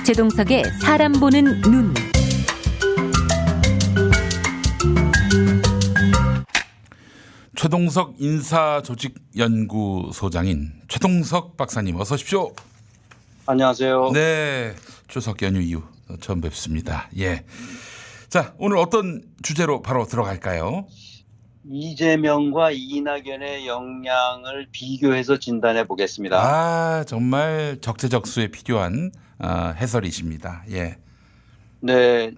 최동석의 사람 보는 눈. 최동석 인사조직연구소장인 최동석 박사님 어서 오십시오. 안녕하세요. 네, 추석 연휴 이후 처음 뵙습니다. 예. 자, 오늘 어떤 주제로 바로 들어갈까요? 이재명과 이낙연의 역량을 비교해서 진단해 보겠습니다. 아, 정말 적재적소에 필요한 해설이십니다. 예. 네,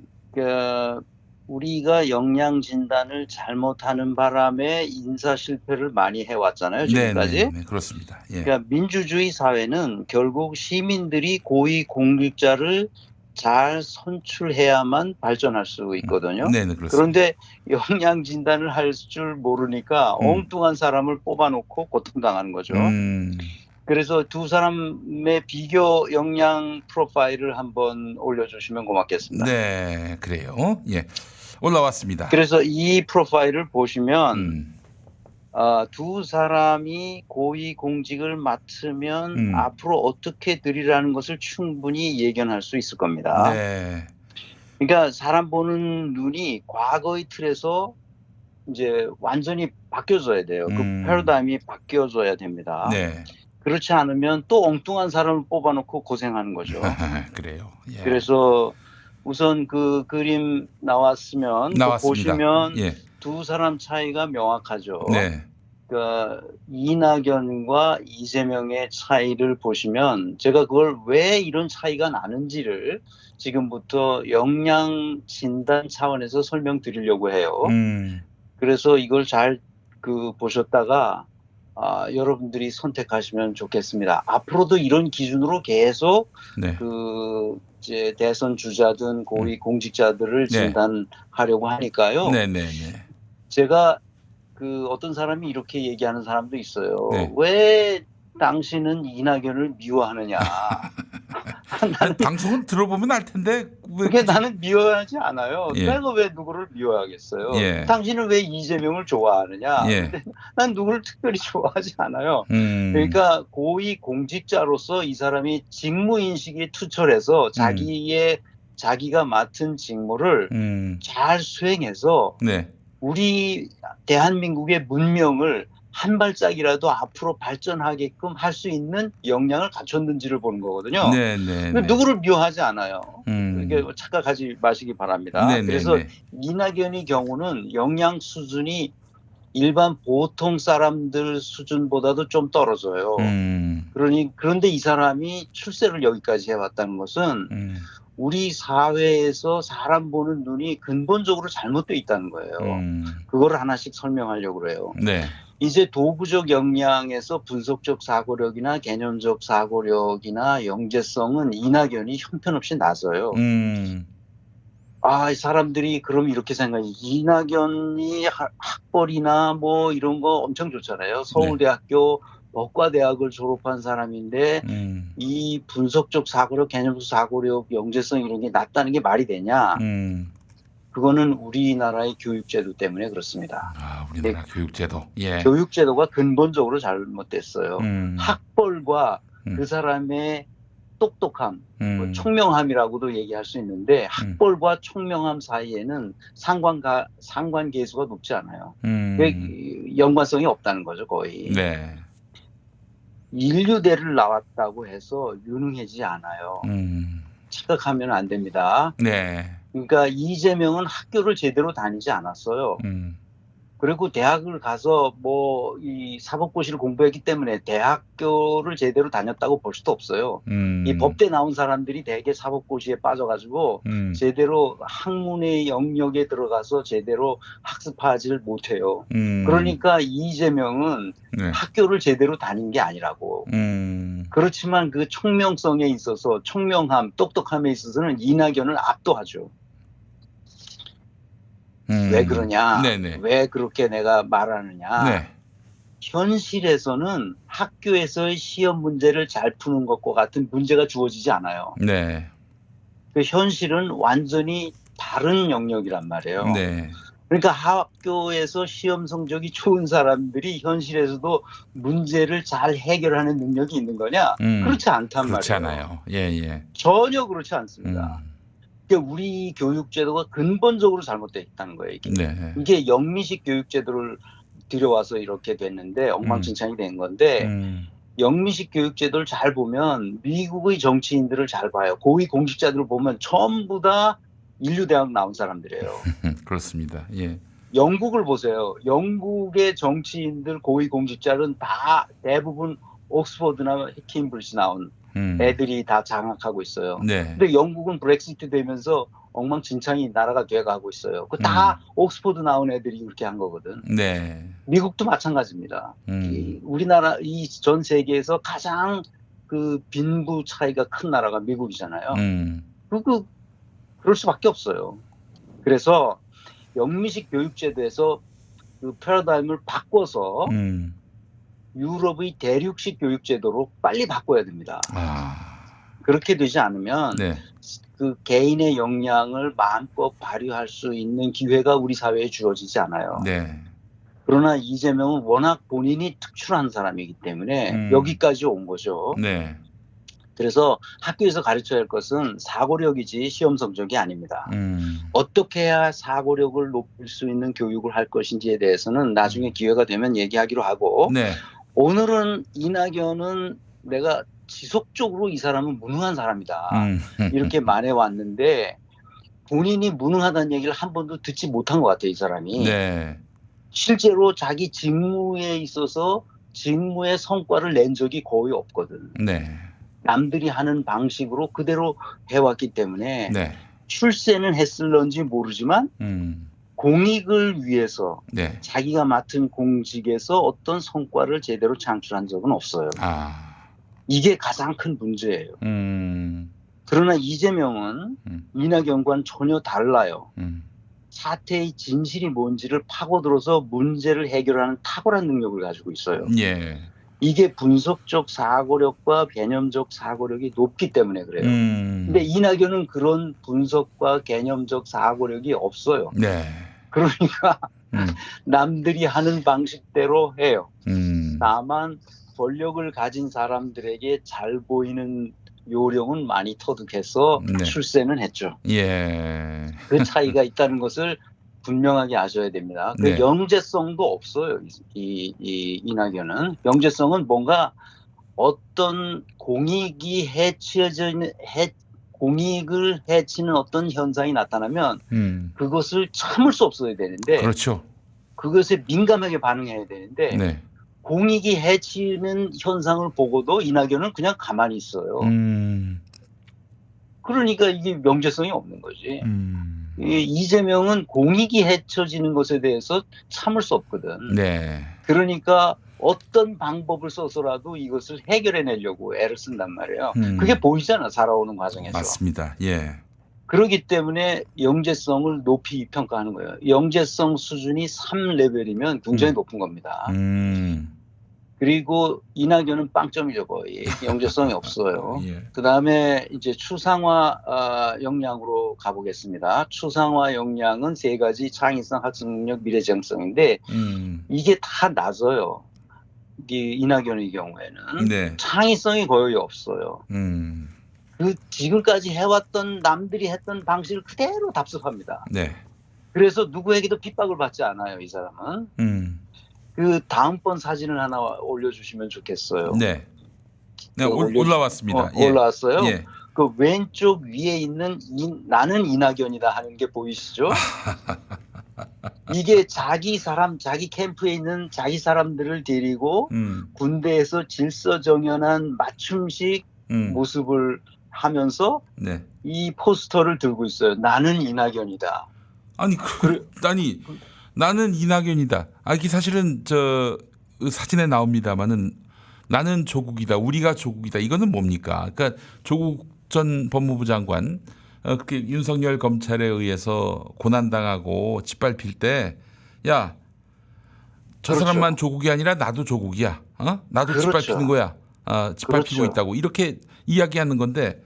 우리가 역량 진단을 잘못하는 바람에 인사 실패를 많이 해왔잖아요, 지금까지. 네, 그렇습니다. 예. 그러니까 민주주의 사회는 결국 시민들이 고위 공직자를 잘 선출해야만 발전할 수 있거든요. 네, 그렇습니다. 그런데 역량 진단을 할 줄 모르니까 엉뚱한 사람을 뽑아놓고 고통당하는 거죠. 그래서 두 사람의 비교 역량 프로파일을 한번 올려주시면 고맙겠습니다. 네, 그래요. 예, 올라왔습니다. 그래서 이 프로파일을 보시면 두 사람이 고위 공직을 맡으면 앞으로 어떻게 되리라는 것을 충분히 예견할 수 있을 겁니다. 네. 그러니까 사람 보는 눈이 과거의 틀에서 이제 완전히 바뀌어져야 돼요. 그 패러다임이 바뀌어져야 됩니다. 네. 그렇지 않으면 또 엉뚱한 사람을 뽑아놓고 고생하는 거죠. 그래요. 예. 그래서 우선 그 그림 나왔으면 보시면 예. 두 사람 차이가 명확하죠. 네. 그러니까 이낙연과 이재명의 차이를 보시면 제가 그걸 왜 이런 차이가 나는지를 지금부터 역량 진단 차원에서 설명드리려고 해요. 그래서 이걸 잘 보셨다가 여러분들이 선택하시면 좋겠습니다. 앞으로도 이런 기준으로 계속 네. 이제 대선 주자든 고위 공직자들을 진단하려고 하니까요. 네. 제가 어떤 사람이 이렇게 얘기하는 사람도 있어요. 네. 왜 당신은 이낙연을 미워하느냐. 방송은 들어보면 알 텐데. 그게 나는 미워하지 않아요. 예. 내가 왜 누구를 미워하겠어요. 예. 당신은 왜 이재명을 좋아하느냐. 예. 근데 난 누구를 특별히 좋아하지 않아요. 그러니까 고위 공직자로서 이 사람이 직무인식이 투철해서 자기가 맡은 직무를 잘 수행해서 네. 우리 대한민국의 문명을 한 발짝이라도 앞으로 발전하게끔 할 수 있는 역량을 갖췄는지를 보는 거거든요. 네. 누구를 미워하지 않아요. 그렇게 착각하지 마시기 바랍니다. 그래서 이낙연의 경우는 역량 수준이 일반 보통 사람들 수준보다도 좀 떨어져요. 그런데 이 사람이 출세를 여기까지 해왔다는 것은 우리 사회에서 사람 보는 눈이 근본적으로 잘못되어 있다는 거예요. 그걸 하나씩 설명하려고 그래요. 네. 이제 도구적 역량에서 분석적 사고력이나 개념적 사고력이나 영재성은 이낙연이 형편없이 나서요. 이 사람들이 그럼 이렇게 생각해. 이낙연이 학벌이나 뭐 이런 거 엄청 좋잖아요. 서울대학교 법과대학을 졸업한 사람인데 이 분석적 사고력, 개념적 사고력, 영재성 이런 게 낮다는 게 말이 되냐. 그거는 우리나라의 교육제도 때문에 그렇습니다. 우리나라 교육제도. 예. 교육제도가 근본적으로 잘못됐어요. 학벌과 그 사람의 똑똑함, 뭐 총명함이라고도 얘기할 수 있는데 학벌과 총명함 사이에는 상관계수가 높지 않아요. 연관성이 없다는 거죠, 거의. 네. 인류대를 나왔다고 해서 유능해지지 않아요. 착각하면 안 됩니다. 네. 그러니까 이재명은 학교를 제대로 다니지 않았어요. 그리고 대학을 가서 이 사법고시를 공부했기 때문에 대학교를 제대로 다녔다고 볼 수도 없어요. 이 법대 나온 사람들이 대개 사법고시에 빠져가지고 제대로 학문의 영역에 들어가서 제대로 학습하지를 못해요. 그러니까 이재명은 학교를 제대로 다닌 게 아니라고. 그렇지만 그 총명성에 있어서 총명함, 똑똑함에 있어서는 이낙연을 압도하죠. 왜 그러냐? 네네. 왜 그렇게 내가 말하느냐? 네. 현실에서는 학교에서의 시험 문제를 잘 푸는 것과 같은 문제가 주어지지 않아요. 네. 그 현실은 완전히 다른 영역이란 말이에요. 네. 그러니까 학교에서 시험 성적이 좋은 사람들이 현실에서도 문제를 잘 해결하는 능력이 있는 거냐? 그렇지 않단 그렇지 말이에요. 않아요. 예. 전혀 그렇지 않습니다. 그러니까 우리 교육제도가 근본적으로 잘못되어 있다는 거예요. 네. 이게 영미식 교육제도를 들여와서 이렇게 됐는데 엉망진창이 된 건데 영미식 교육제도를 잘 보면 미국의 정치인들을 잘 봐요. 고위 공직자들을 보면 전부 다 인류대학 나온 사람들이에요. 그렇습니다. 예. 영국을 보세요. 영국의 정치인들 고위 공직자는 다 대부분 옥스퍼드나 케임브리지 나온 애들이 다 장악하고 있어요. 네. 근데 영국은 브렉시트 되면서 엉망진창이 나라가 돼가고 있어요. 그 다 옥스퍼드 나온 애들이 그렇게 한 거거든. 네. 미국도 마찬가지입니다. 우리나라 이 전 세계에서 가장 그 빈부 차이가 큰 나라가 미국이잖아요. 그럴 수밖에 없어요. 그래서 영미식 교육제도에서 그 패러다임을 바꿔서 유럽의 대륙식 교육제도로 빨리 바꿔야 됩니다. 그렇게 되지 않으면 네. 그 개인의 역량을 마음껏 발휘할 수 있는 기회가 우리 사회에 주어지지 않아요. 네. 그러나 이재명은 워낙 본인이 특출한 사람이기 때문에 여기까지 온 거죠. 네. 그래서 학교에서 가르쳐야 할 것은 사고력이지 시험 성적이 아닙니다. 어떻게 해야 사고력을 높일 수 있는 교육을 할 것인지에 대해서는 나중에 기회가 되면 얘기하기로 하고 네. 오늘은 이낙연은 내가 지속적으로 이 사람은 무능한 사람이다. 이렇게 말해왔는데 본인이 무능하다는 얘기를 한 번도 듣지 못한 것 같아요. 이 사람이. 네. 실제로 자기 직무에 있어서 직무의 성과를 낸 적이 거의 없거든. 네. 남들이 하는 방식으로 그대로 해왔기 때문에 네. 출세는 했을런지 모르지만 공익을 위해서 네. 자기가 맡은 공직에서 어떤 성과를 제대로 창출한 적은 없어요. 이게 가장 큰 문제예요. 그러나 이재명은 이낙연과는 전혀 달라요. 사태의 진실이 뭔지를 파고들어서 문제를 해결하는 탁월한 능력을 가지고 있어요. 예. 이게 분석적 사고력과 개념적 사고력이 높기 때문에 그래요. 근데 이낙연은 그런 분석과 개념적 사고력이 없어요. 네. 그러니까 남들이 하는 방식대로 해요. 다만 권력을 가진 사람들에게 잘 보이는 요령은 많이 터득해서 네. 출세는 했죠. 예. 그 차이가 있다는 것을 분명하게 아셔야 됩니다. 그 네. 영재성도 없어요. 이낙연은 영재성은 뭔가 어떤 공익이 공익을 해치는 어떤 현상이 나타나면 그것을 참을 수 없어야 되는데, 그렇죠. 그것에 민감하게 반응해야 되는데, 네. 공익이 해치는 현상을 보고도 이낙연은 그냥 가만히 있어요. 그러니까 이게 명제성이 없는 거지. 이재명은 공익이 해쳐지는 것에 대해서 참을 수 없거든. 네. 그러니까 어떤 방법을 써서라도 이것을 해결해내려고 애를 쓴단 말이에요. 그게 보이잖아, 살아오는 과정에서. 맞습니다. 예. 그렇기 때문에 영재성을 높이 평가하는 거예요. 영재성 수준이 3레벨이면 굉장히 높은 겁니다. 그리고 이낙연은 빵점이죠, 거의. 영재성이 없어요. 예. 그 다음에 이제 추상화 역량으로 가보겠습니다. 추상화 역량은 세 가지: 창의성, 학습 능력, 미래지향성인데 이게 다 낮아요. 이낙연의 경우에는. 네. 창의성이 거의 없어요. 그 지금까지 해왔던 남들이 했던 방식을 그대로 답습합니다. 네. 그래서 누구에게도 핍박을 받지 않아요, 이 사람은. 그 다음번 사진을 하나 올려주시면 좋겠어요. 네. 네, 올라왔습니다. 예. 올라왔어요? 예. 그 왼쪽 위에 있는 나는 이낙연이다 하는 게 보이시죠? 이게 자기 캠프에 있는 자기 사람들을 데리고 군대에서 질서정연한 맞춤식 모습을 하면서 네. 이 포스터를 들고 있어요. 나는 이낙연이다. 아니, 나는 이낙연이다. 이게 사실은 사진에 나옵니다만은 나는 조국이다. 우리가 조국이다. 이거는 뭡니까? 그러니까 조국 전 법무부 장관 그렇게 윤석열 검찰에 의해서 고난당하고 짓밟힐 때, 야, 저 그렇죠. 사람만 조국이 아니라 나도 조국이야. 나도 그렇죠. 짓밟히는 거야. 짓밟히고 그렇죠. 있다고 이렇게 이야기하는 건데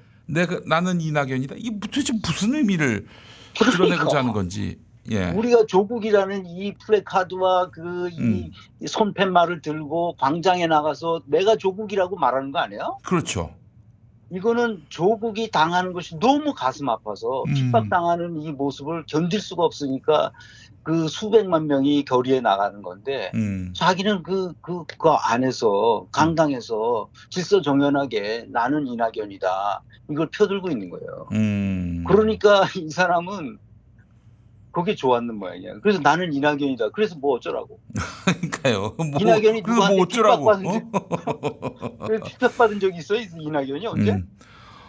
나는 이낙연이다. 이게 도대체 무슨 의미를 드러내고자 하는 건지. 예. 우리가 조국이라는 이 플래카드와 이 손팻말을 들고 광장에 나가서 내가 조국이라고 말하는 거 아니에요? 그렇죠. 이거는 조국이 당하는 것이 너무 가슴 아파서 핍박당하는 이 모습을 견딜 수가 없으니까 그 수백만 명이 결의에 나가는 건데 자기는 그 안에서 강당에서 질서정연하게 나는 이낙연이다 이걸 펴들고 있는 거예요. 그러니까 이 사람은 그게 좋았는 모양이야. 그래서 나는 이낙연이다. 그래서 뭐 어쩌라고. 그러니까요. 이낙연이 뭐 어쩌라고. 핍박받은 적이 있어요? 이낙연이 언제?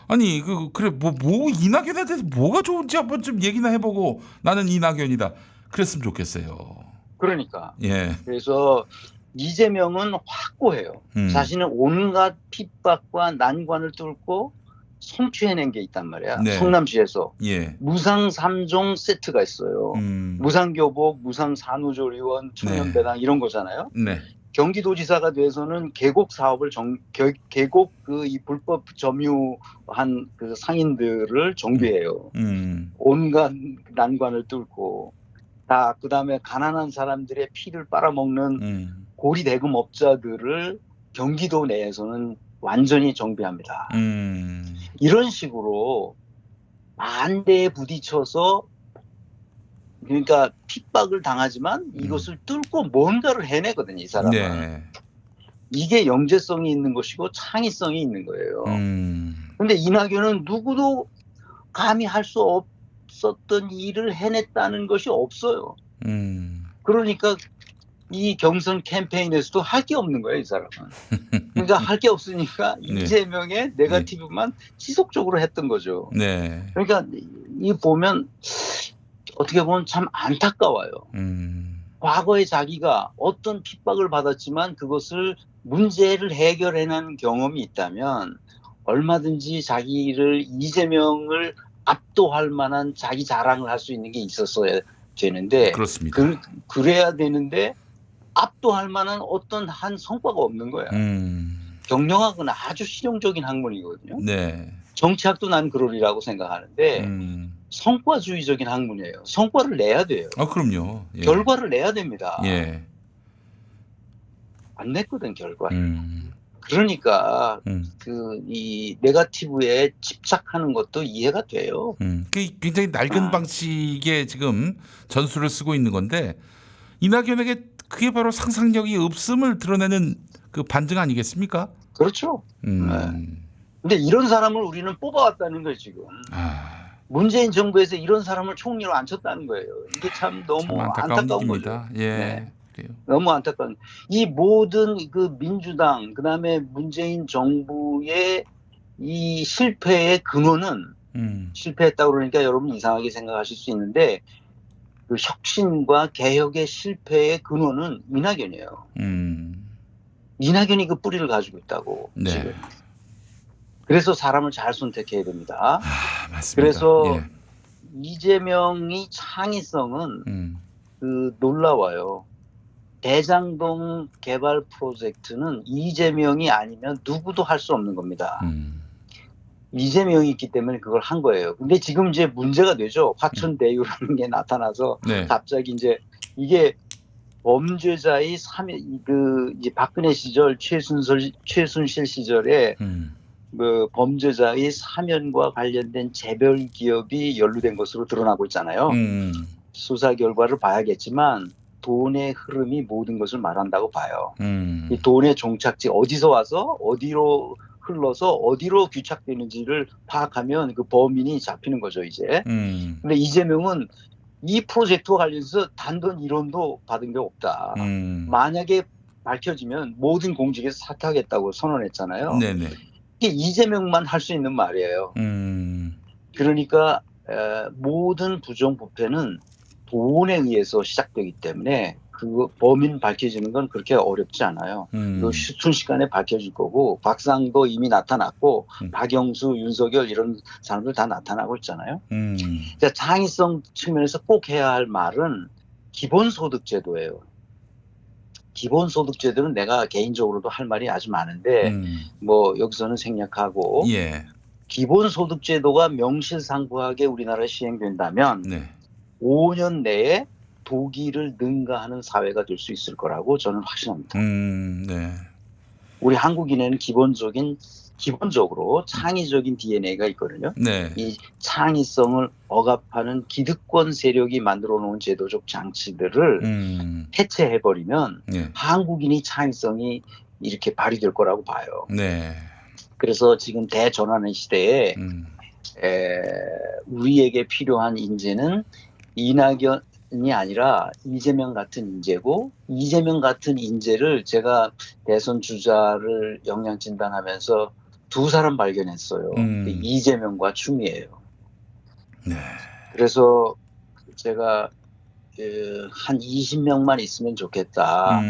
아니 그래 뭐 이낙연에 대해서 뭐가 좋은지 한번 좀 얘기나 해보고 나는 이낙연이다. 그랬으면 좋겠어요. 그러니까. 예. 그래서 이재명은 확고해요. 자신은 온갖 핍박과 난관을 뚫고 성취해낸 게 있단 말이야. 네. 성남시에서 예. 무상 3종 세트가 있어요. 무상교복, 무상산후조리원, 청년배당 이런 거잖아요. 네. 경기도지사가 돼서는 계곡 사업을 계곡 이 불법 점유한 그 상인들을 정비해요. 온갖 난관을 뚫고 그다음에 가난한 사람들의 피를 빨아먹는 고리대금 업자들을 경기도 내에서는 완전히 정비합니다. 이런 식으로 반대에 부딪혀서 그러니까 핍박을 당하지만 이것을 뚫고 뭔가를 해내거든요, 이 사람은. 네. 이게 영재성이 있는 것이고 창의성이 있는 거예요. 그런데 이낙연은 누구도 감히 할 수 없었던 일을 해냈다는 것이 없어요. 그러니까 이 경선 캠페인에서도 할 게 없는 거예요, 이 사람은. 그러니까 할 게 없으니까 네. 이재명의 네거티브만 지속적으로 했던 거죠. 네. 그러니까 이 보면 어떻게 보면 참 안타까워요. 과거에 자기가 어떤 핍박을 받았지만 그것을 문제를 해결해낸 경험이 있다면 얼마든지 자기를 이재명을 압도할 만한 자기 자랑을 할 수 있는 게 있었어야 되는데 그렇습니다. 그래야 되는데 압도할 만한 어떤 한 성과가 없는 거야. 경영학은 아주 실용적인 학문이거든요. 네. 정치학도 난 그러리라고 생각하는데 성과주의적인 학문이에요. 성과를 내야 돼요. 그럼요. 예. 결과를 내야 됩니다. 예. 안 냈거든 결과를. 그러니까 이 네거티브에 집착하는 것도 이해가 돼요. 굉장히 낡은 방식의 지금 전술을 쓰고 있는 건데 이낙연에게 그게 바로 상상력이 없음을 드러내는 그 반증 아니겠습니까? 그렇죠. 근데 이런 사람을 우리는 뽑아왔다는 거예요 지금. 문재인 정부에서 이런 사람을 총리로 앉혔다는 거예요. 이게 참 너무 안타까운 거죠. 예. 네. 너무 안타까운. 이 모든 그 민주당 그다음에 문재인 정부의 이 실패의 근원은 실패했다고 그러니까 여러분 이상하게 생각하실 수 있는데 그 혁신과 개혁의 실패의 근원은 이낙연이에요. 이낙연이 그 뿌리를 가지고 있다고. 네. 지금. 그래서 사람을 잘 선택해야 됩니다. 맞습니다. 그래서 예. 이재명이 창의성은 놀라워요. 대장동 개발 프로젝트는 이재명이 아니면 누구도 할 수 없는 겁니다. 이재명이 있기 때문에 그걸 한 거예요. 근데 지금 이제 문제가 되죠. 화천대유라는 게 나타나서 네. 갑자기 이제 이게 범죄자의 이제 박근혜 시절 최순실 시절에 그 범죄자의 사면과 관련된 재벌 기업이 연루된 것으로 드러나고 있잖아요. 수사 결과를 봐야겠지만 돈의 흐름이 모든 것을 말한다고 봐요. 이 돈의 종착지 어디서 와서 어디로 흘러서 어디로 규착되는지를 파악하면 그 범인이 잡히는 거죠 이제. 근데 이재명은 이 프로젝트와 관련해서 단돈 1원도 받은 게 없다. 만약에 밝혀지면 모든 공직에서 사퇴하겠다고 선언했잖아요. 네네. 이게 이재명만 할 수 있는 말이에요. 그러니까 모든 부정부패는 돈에 의해서 시작되기 때문에 그 범인 밝혀지는 건 그렇게 어렵지 않아요. 그 순식간에 밝혀질 거고 박상도 이미 나타났고 박영수, 윤석열 이런 사람들 다 나타나고 있잖아요. 그러니까 창의성 측면에서 꼭 해야 할 말은 기본소득제도예요. 기본소득제도는 내가 개인적으로도 할 말이 아주 많은데 뭐 여기서는 생략하고 예. 기본소득제도가 명실상부하게 우리나라에 시행된다면 네. 5년 내에 독일을 능가하는 사회가 될 수 있을 거라고 저는 확신합니다. 네. 우리 한국인에는 기본적으로 창의적인 DNA가 있거든요. 네. 이 창의성을 억압하는 기득권 세력이 만들어 놓은 제도적 장치들을 해체해버리면 네. 한국인이 창의성이 이렇게 발휘될 거라고 봐요. 네. 그래서 지금 대전환의 시대에 우리에게 필요한 인재는 이낙연이 아니라 이재명 같은 인재고, 이재명 같은 인재를 제가 대선 주자를 역량 진단하면서 두 사람 발견했어요. 이재명과 추미애예요. 네. 그래서 제가 한 20명만 있으면 좋겠다.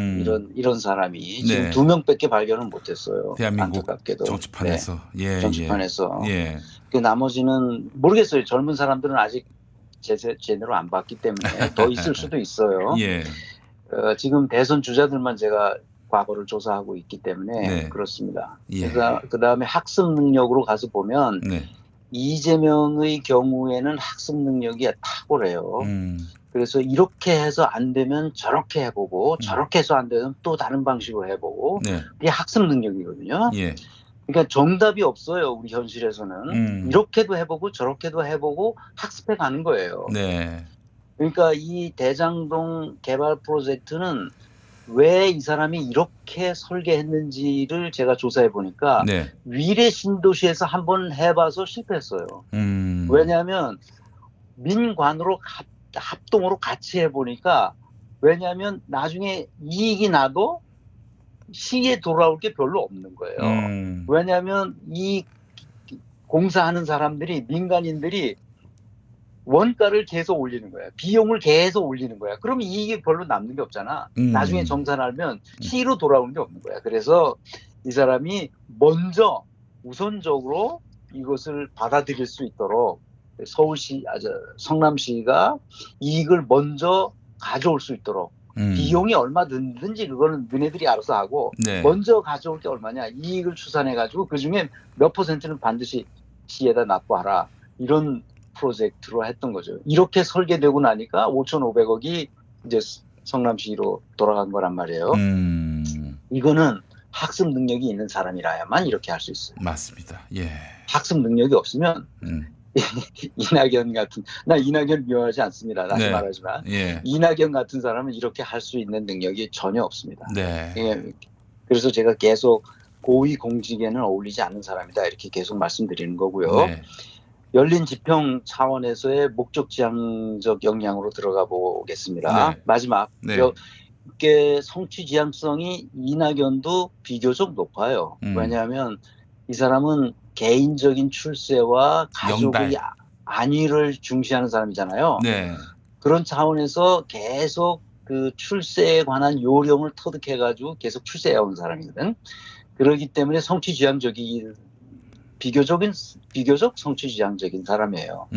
이런 사람이 지금 네. 2명밖에 발견을 못했어요. 대한민국 안타깝게도. 정치판에서. 네. 예, 정치판에서. 예. 그 나머지는 모르겠어요. 젊은 사람들은 아직 제대로 안 봤기 때문에 더 있을 수도 있어요. 예. 지금 대선 주자들만 제가 과거를 조사하고 있기 때문에 네. 그렇습니다. 예. 그다음에 학습 능력으로 가서 보면 네. 이재명의 경우에는 학습 능력이 탁월해요. 그래서 이렇게 해서 안 되면 저렇게 해보고 저렇게 해서 안 되면 또 다른 방식으로 해보고 네. 이게 학습 능력이거든요. 예. 그러니까 정답이 없어요. 우리 현실에서는. 이렇게도 해보고 저렇게도 해보고 학습해 가는 거예요. 네. 그러니까 이 대장동 개발 프로젝트는 왜 이 사람이 이렇게 설계했는지를 제가 조사해 보니까 네. 위례 신도시에서 한번 해봐서 실패했어요. 왜냐하면 민관으로 합동으로 같이 해보니까, 왜냐하면 나중에 이익이 나도 시에 돌아올 게 별로 없는 거예요. 왜냐하면 이 공사하는 사람들이, 민간인들이 원가를 계속 올리는 거야. 비용을 계속 올리는 거야. 그러면 이익이 별로 남는 게 없잖아. 나중에 정산하면 시로 돌아오는 게 없는 거야. 그래서 이 사람이 먼저 우선적으로 이것을 받아들일 수 있도록 성남시가 이익을 먼저 가져올 수 있도록 비용이 얼마 든지 그거는 너네들이 알아서 하고 네. 먼저 가져올 게 얼마냐 이익을 추산해가지고 그중에 몇 %는 반드시 시에다 납부하라, 이런 프로젝트로 했던 거죠. 이렇게 설계되고 나니까 5,500억이 이제 성남시로 돌아간 거란 말이에요. 이거는 학습 능력이 있는 사람이라야만 이렇게 할 수 있어요. 맞습니다. 예. 학습 능력이 없으면 이낙연 같은, 나 이낙연 미워하지 않습니다. 다시 네. 말하지만 예. 이낙연 같은 사람은 이렇게 할 수 있는 능력이 전혀 없습니다. 네. 예. 그래서 제가 계속 고위 공직에는 어울리지 않는 사람이다 이렇게 계속 말씀드리는 거고요. 네. 열린 지평 차원에서의 목적지향적 역량으로 들어가 보겠습니다. 네. 마지막. 네. 이게 성취 지향성이 이낙연도 비교적 높아요. 왜냐하면 이 사람은 개인적인 출세와 가족의 안위를 중시하는 사람이잖아요. 네. 그런 차원에서 계속 그 출세에 관한 요령을 터득해가지고 계속 출세해온 사람이거든. 그렇기 때문에 비교적 성취지향적인 사람이에요.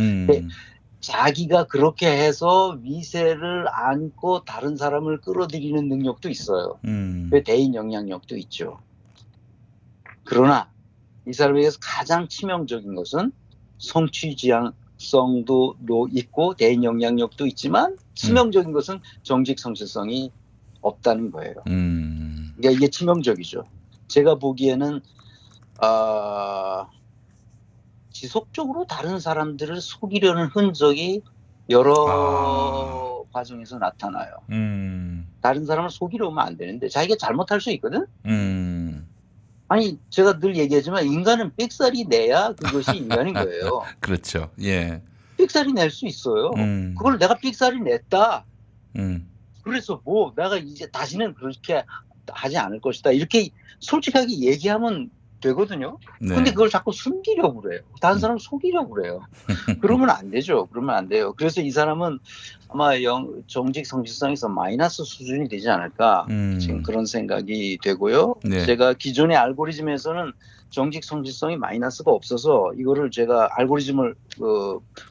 자기가 그렇게 해서 위세를 안고 다른 사람을 끌어들이는 능력도 있어요. 대인 영향력도 있죠. 그러나 이 사람에게서 가장 치명적인 것은 성취지향성도 있고 대인 영향력도 있지만 치명적인 것은 정직 성실성이 없다는 거예요. 그러니까 이게 치명적이죠. 제가 보기에는 지속적으로 다른 사람들을 속이려는 흔적이 여러 과정에서 나타나요. 다른 사람을 속이려면 안 되는데 자기가 잘못할 수 있거든. 아니 제가 늘 얘기하지만 인간은 삑사리 내야 그것이 인간인 거예요. 그렇죠. 예. 삑사리 낼 수 있어요. 그걸 내가 삑사리 냈다. 그래서 뭐 내가 이제 다시는 그렇게 하지 않을 것이다. 이렇게 솔직하게 얘기하면 되거든요. 네. 근데 그걸 자꾸 숨기려고 그래요. 다른 사람을 속이려고 그래요. 그러면 안 되죠. 그러면 안 돼요. 그래서 이 사람은 아마 정직 성실성에서 마이너스 수준이 되지 않을까 지금 그런 생각이 되고요. 네. 제가 기존의 알고리즘에서는 정직 성실성이 마이너스가 없어서 이거를 제가 알고리즘을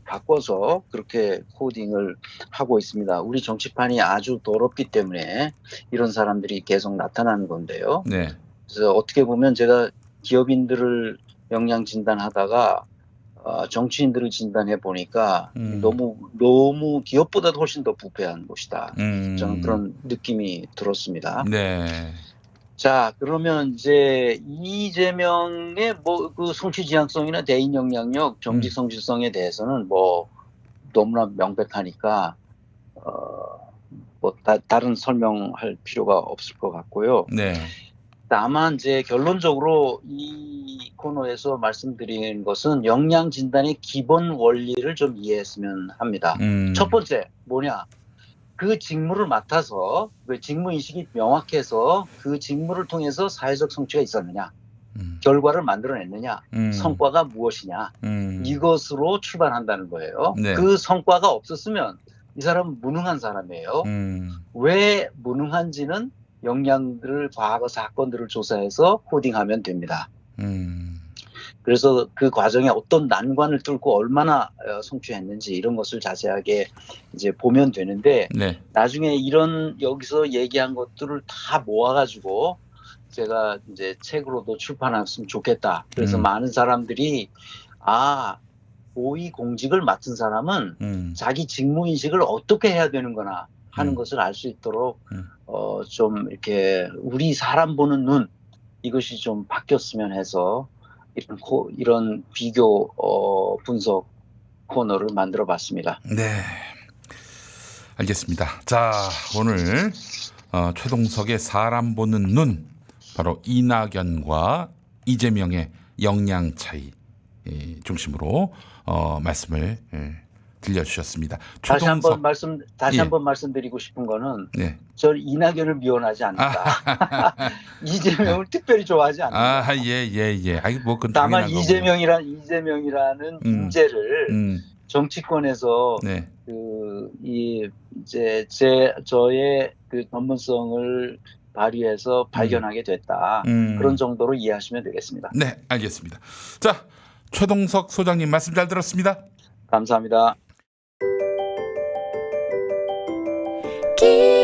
바꿔서 그렇게 코딩을 하고 있습니다. 우리 정치판이 아주 더럽기 때문에 이런 사람들이 계속 나타나는 건데요. 네. 그래서 어떻게 보면 제가 기업인들을 역량 진단하다가 정치인들을 진단해 보니까 너무 기업보다도 훨씬 더 부패한 곳이다. 저는 그런 느낌이 들었습니다. 네. 자, 그러면 이제 이재명의 뭐 그 성취 지향성이나 대인 영향력, 정직 성실성에 대해서는 뭐 너무나 명백하니까 뭐 다른 설명할 필요가 없을 것 같고요. 네. 다만 이제 결론적으로 이 코너에서 말씀드린 것은 역량 진단의 기본 원리를 좀 이해했으면 합니다. 첫 번째 뭐냐? 그 직무를 맡아서 그 직무 인식이 명확해서 그 직무를 통해서 사회적 성취가 있었느냐, 결과를 만들어냈느냐, 성과가 무엇이냐, 이것으로 출발한다는 거예요. 네. 그 성과가 없었으면 이 사람은 무능한 사람이에요. 왜 무능한지는 역량들을 과거 사건들을 조사해서 코딩하면 됩니다. 그래서 그 과정에 어떤 난관을 뚫고 얼마나 성취했는지 이런 것을 자세하게 이제 보면 되는데 네. 나중에 이런 여기서 얘기한 것들을 다 모아가지고 제가 이제 책으로도 출판했으면 좋겠다. 그래서 많은 사람들이 고위 공직을 맡은 사람은 자기 직무 인식을 어떻게 해야 되는구나 하는 것을 알 수 있도록 좀 이렇게 우리 사람 보는 눈 이것이 좀 바뀌었으면 해서 이런 비교 분석 코너를 만들어봤습니다. 네, 알겠습니다. 자, 오늘 최동석의 사람 보는 눈, 바로 이낙연과 이재명의 역량 차이 중심으로 말씀을 들려주셨습니다. 다시 한번 말씀드리고 싶은 거는 네. 저 이낙연을 미워하지 않는다. 이재명을 특별히 좋아하지 않는다. 예. 뭐 그건 다만 당연한 이재명이라는 인재를 정치권에서 네. 저의 그 전문성을 발휘해서 발견하게 됐다. 그런 정도로 이해하시면 되겠습니다. 네, 알겠습니다. 자, 최동석 소장님 말씀 잘 들었습니다. 감사합니다. 기